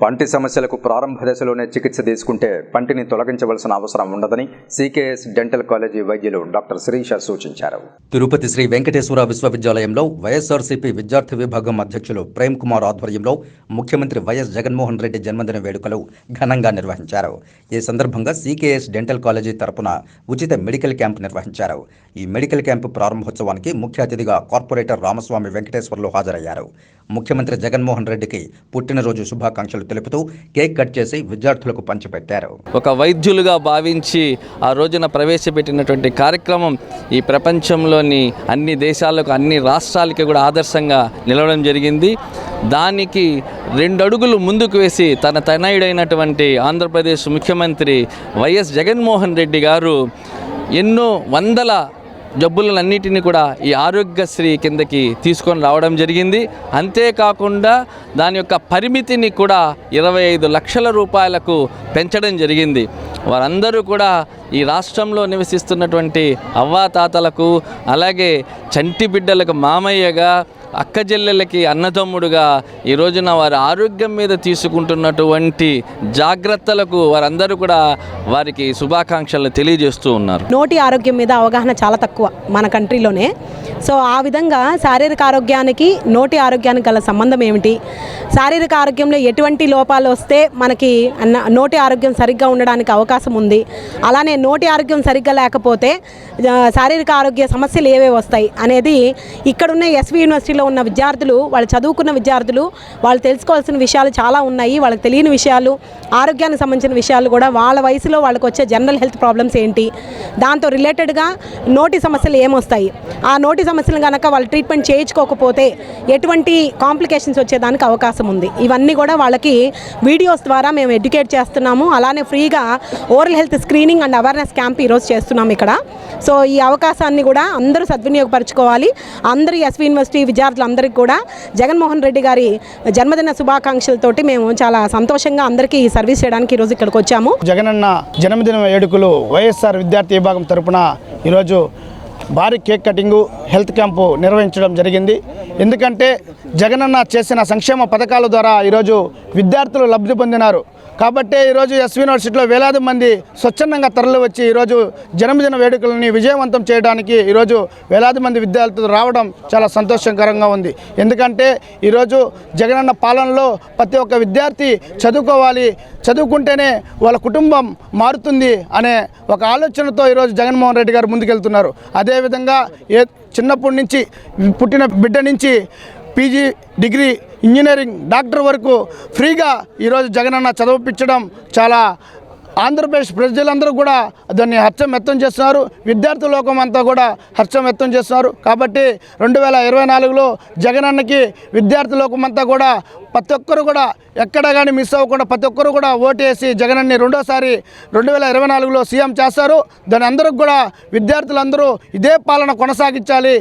పంటి సమస్యలకు ప్రారంభ దశలోనే చికిత్స తీసుకుంటే పంటిని తొలగించవలసిన అవసరం ఉండదని సికేఎస్ డెంటల్ కాలేజీ వైద్యులు డాక్టర్ శిరీష సూచించారు. తిరుపతి శ్రీ వెంకటేశ్వర విశ్వవిద్యాలయంలో వైఎస్ఆర్సీపీ విద్యార్థి విభాగం అధ్యక్షులు ప్రేమ్ కుమార్ ఆధ్వర్యంలో ముఖ్యమంత్రి వైఎస్ జగన్మోహన్ రెడ్డి జన్మదిన వేడుకలు ఘనంగా నిర్వహించారు. ఈ సందర్భంగా సికేఎస్ డెంటల్ కాలేజీ తరపున ఉచిత మెడికల్ క్యాంప్ నిర్వహించారు. ఈ మెడికల్ క్యాంపు ప్రారంభోత్సవానికి ముఖ్య అతిథిగా కార్పొరేటర్ రామస్వామి వెంకటేశ్వర్లు హాజరయ్యారు. ముఖ్యమంత్రి జగన్మోహన్ రెడ్డికి పుట్టినరోజు శుభాకాంక్షలు తెలుపుతూ కేక్ కట్ చేసి విద్యార్థులకు పంచిపెట్టారు. ఒక వైద్యులుగా భావించి ఆ రోజున ప్రవేశపెట్టినటువంటి కార్యక్రమం ఈ ప్రపంచంలోని అన్ని దేశాలకు, అన్ని రాష్ట్రాలకి కూడా ఆదర్శంగా నిలవడం జరిగింది. దానికి 2 అడుగులు ముందుకు వేసి తన తనయుడైనటువంటి ఆంధ్రప్రదేశ్ ముఖ్యమంత్రి వైఎస్ జగన్మోహన్ రెడ్డి గారు ఎన్నో వందల జబ్బులన్నిటిని కూడా ఈ ఆరోగ్యశ్రీ కిందకి తీసుకొని రావడం జరిగింది. అంతేకాకుండా దాని యొక్క పరిమితిని కూడా 25 లక్షల రూపాయలకు పెంచడం జరిగింది. వారందరూ కూడా ఈ రాష్ట్రంలో నివసిస్తున్నటువంటి అవ్వాతాతలకు, అలాగే చంటి బిడ్డలకు మామయ్యగా, అక్క చెల్లెళ్ళకి అన్నదమ్ముడుగా ఈ రోజున వారి ఆరోగ్యం మీద తీసుకుంటున్నటువంటి జాగ్రత్తలకు వారందరూ కూడా వారికి శుభాకాంక్షలు తెలియజేస్తూ ఉన్నారు. నోటి ఆరోగ్యం మీద అవగాహన చాలా తక్కువ మన కంట్రీలోనే. సో ఆ విధంగా శారీరక ఆరోగ్యానికి నోటి ఆరోగ్యానికి గల సంబంధం ఏమిటి, శారీరక ఆరోగ్యంలో ఎటువంటి లోపాలు వస్తే మనకి నోటి ఆరోగ్యం సరిగ్గా ఉండడానికి అవకాశం ఉంది, అలానే నోటి ఆరోగ్యం సరిగ్గా లేకపోతే శారీరక ఆరోగ్య సమస్యలు ఏవే వస్తాయి అనేది ఇక్కడున్న ఎస్వి యూనివర్సిటీలో ఉన్న విద్యార్థులు, వాళ్ళు చదువుకున్న విద్యార్థులు, వాళ్ళు తెలుసుకోవాల్సిన విషయాలు చాలా ఉన్నాయి. వాళ్ళకి తెలియని విషయాలు, ఆరోగ్యానికి సంబంధించిన విషయాలు కూడా, వాళ్ళ వయసులో వాళ్ళకి వచ్చే జనరల్ హెల్త్ ప్రాబ్లమ్స్ ఏంటి, దాంతో రిలేటెడ్గా నోటి సమస్యలు ఏమొస్తాయి, ఆ నోటి సమస్యలు కనుక వాళ్ళు ట్రీట్మెంట్ చేయించుకోకపోతే ఎటువంటి కాంప్లికేషన్స్ వచ్చేదానికి అవకాశం ఉంది. ఇవన్నీ కూడా వాళ్ళకి వీడియోస్ ద్వారా మేము ఎడ్యుకేట్ చేస్తున్నాము. అలానే ఫ్రీగా oral health screening and awareness camp ఈరోజు చేస్తున్నాము ఇక్కడ. సో ఈ అవకాశాన్ని కూడా అందరూ సద్వినియోగపరచుకోవాలి. అందరూ ఎస్వి యూనివర్సిటీ విద్యార్థులందరికీ కూడా జగన్మోహన్ రెడ్డి గారి జన్మదిన శుభాకాంక్షలతోటి మేము చాలా సంతోషంగా అందరికీ సర్వీస్ చేయడానికి ఈరోజు ఇక్కడికి వచ్చాము. జగనన్న జన్మదిన వేడుకలు వైఎస్ఆర్ విద్యార్థి విభాగం తరపున ఈరోజు భారీ కేక్ కటింగు, హెల్త్ క్యాంపు నిర్వహించడం జరిగింది. ఎందుకంటే జగనన్న చేసిన సంక్షేమ పథకాల ద్వారా ఈరోజు విద్యార్థులు లబ్ధి పొందినారు. కాబట్టే ఈరోజు ఎస్వి యూనివర్సిటీలో వేలాది మంది స్వచ్ఛందంగా తరలి వచ్చి ఈరోజు జన్మదిన వేడుకలని విజయవంతం చేయడానికి ఈరోజు వేలాది మంది విద్యార్థులు రావడం చాలా సంతోషకరంగా ఉంది. ఎందుకంటే ఈరోజు జగనన్న పాలనలో ప్రతి ఒక్క విద్యార్థి చదువుకోవాలి, చదువుకుంటేనే వాళ్ళ కుటుంబం మారుతుంది అనే ఒక ఆలోచనతో ఈరోజు జగన్మోహన్ రెడ్డి గారు ముందుకెళ్తున్నారు. అదేవిధంగా చిన్నప్పటి నుంచి పుట్టిన బిడ్డ నుంచి పీజీ, డిగ్రీ, ఇంజనీరింగ్, డాక్టర్ వరకు ఫ్రీగా ఈరోజు జగనన్న చదివించడం చాలా ఆంధ్రప్రదేశ్ ప్రజలందరూ కూడా దాన్ని హర్షం వ్యక్తం చేస్తున్నారు. విద్యార్థి లోకం అంతా కూడా హర్షం వ్యక్తం చేస్తున్నారు. కాబట్టి 2024లో జగనన్నకి విద్యార్థి లోకం అంతా కూడా ప్రతి ఒక్కరు కూడా ఎక్కడ కానీ మిస్ అవ్వకుండా ప్రతి ఒక్కరు కూడా ఓటేసి జగనన్ని రెండోసారి 2024లో సీఎం చేస్తారు. దాని అందరికి కూడా విద్యార్థులందరూ ఇదే పాలన కొనసాగించాలి,